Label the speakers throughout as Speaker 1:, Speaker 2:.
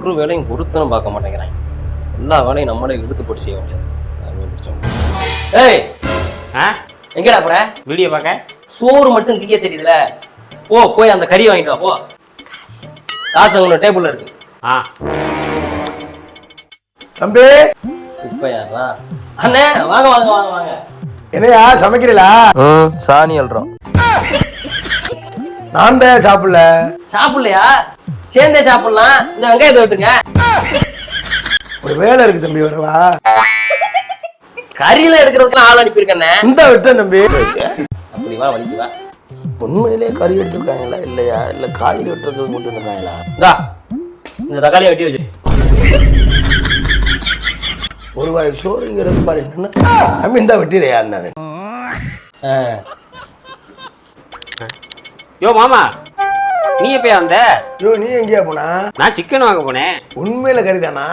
Speaker 1: ஒரு வேலையும் பொருத்தனும் பார்க்க மாட்டேங்கிறாங்க. எல்லா வேலையும் நம்மளே இழுத்து போட்டு செய்ய முடியாது. ஏய் எங்கடா போற?
Speaker 2: வீடியோ பார்க்க.
Speaker 1: சோறு மட்டும் திங்க தெரியுதுல, போய் அந்த கறி வாங்கிட்டு வா போ. காசு உங்க டேபிள்ல இருக்கு.
Speaker 3: தம்பி
Speaker 1: இப்ப யாரா? அண்ணே வாங்க வாங்க வாங்க வாங்க.
Speaker 3: என்னையா சமைக்கிறீங்களா?
Speaker 1: சாணி அல்றோம்.
Speaker 3: நான் தான்
Speaker 1: சாப்பிடலையா? சேர்ந்தே சாப்பிடலாம். இந்த வெங்காயத்தை விட்டுங்க.
Speaker 3: ஒரு வேலை இருக்கு தம்பி, வரவா?
Speaker 1: கறியில எடுக்கிறதுக்கு ஆள் அனுப்பியிருக்கேன்.
Speaker 3: இந்த விட்டேன் தம்பி.
Speaker 1: அப்படி வா, வலிக்கு வா.
Speaker 3: உண்மையிலே கறி எடுத்துருக்காங்களா இல்லையா, இல்ல காய்கறி வெட்டுறதுக்கு மட்டும் இருக்காங்களா?
Speaker 1: இந்த தக்காளியை வெட்டி வச்சு
Speaker 3: ஒரு வாய் சோறுங்கிறது பாரு. என்ன இந்த வெட்டிறையா?
Speaker 2: யோ மாமா, நீ எப்பயா வந்த?
Speaker 3: யோ நீ எங்கேயா போனா?
Speaker 2: நான் சிக்கன் வாங்க போனேன்.
Speaker 3: உண்மையில கறிதானா?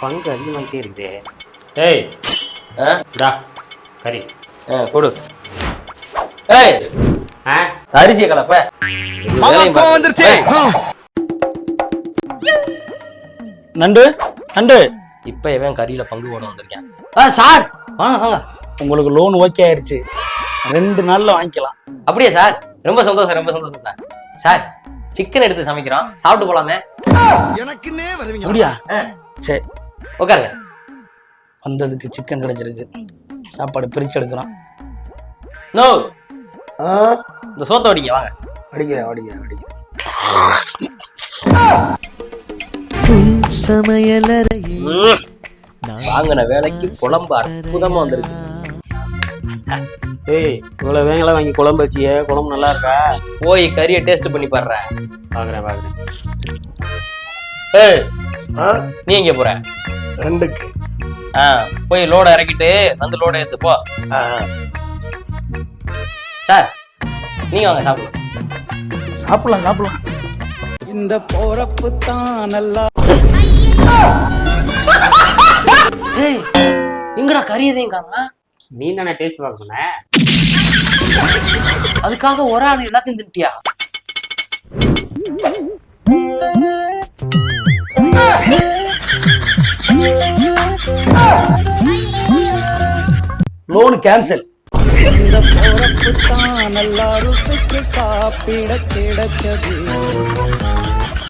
Speaker 2: பங்கு அதிகமாகிட்டே இருக்குது. ஏய் கறி
Speaker 1: கொடு. ஏய் அரிசிய கலப்ப வந்துருச்சு.
Speaker 4: நண்டு நண்டு
Speaker 1: இப்ப இவன் கறியில பங்கு போட வந்திருக்கேன். சார் வாங்க வாங்க.
Speaker 4: உங்களுக்கு லோன் ஓகே ஆயிடுச்சு, 2 நாள்ல வாங்கிக்கலாம்.
Speaker 1: அப்படியே சார்? ரொம்ப சந்தோஷம், ரொம்ப சந்தோஷம் சார். சார் சிக்கன் எடுத்து சமைக்கிறோம், சாப்பிட்டு போலாமே?
Speaker 3: எனக்குன்னே வருவீங்க.
Speaker 4: அப்படியா? சரி
Speaker 1: உட்காருங்க.
Speaker 4: வந்ததுக்கு சிக்கன் கிடைச்சிருக்கு, சாப்பாடு பிரிச்சு எடுக்கிறோம்.
Speaker 1: நோ இந்த சோத்த வடிங்க வாங்க.
Speaker 3: அடிக்கிறேன்.
Speaker 1: வாங்கின வேலைக்கு குழம்பு அற்புதமா வந்திருக்கு.
Speaker 2: ஏய் இவ்வளவு வேங்கலாம் வாங்கி குழம்பு வச்சியே, குழம்பு நல்லா இருக்கா?
Speaker 1: போய் கறியை டேஸ்ட் பண்ணி பாடுறேன்.
Speaker 2: பாக்குறேன்.
Speaker 1: ஏய் நீ எங்க போற?
Speaker 3: 2க்கு.
Speaker 1: போய் லோட இறக்கிட்டு வந்து லோட எடுத்து போ. சார் நீங்க வாங்க
Speaker 4: சாப்பிடலாம். இந்த போறப்பு தான் நல்லா.
Speaker 1: எங்கடா கறி எதையும் காணா?
Speaker 2: நீ தானே டேஸ்ட் பார்க்க சொன்ன.
Speaker 1: அதுக்காக ஒரு ஆள் எல்லாத்தையும் திட்டியா?
Speaker 4: Loan cancel.
Speaker 5: இந்த போறப்பு தான் நல்லா ருசிக்கு சாப்பிட கிடைச்சது.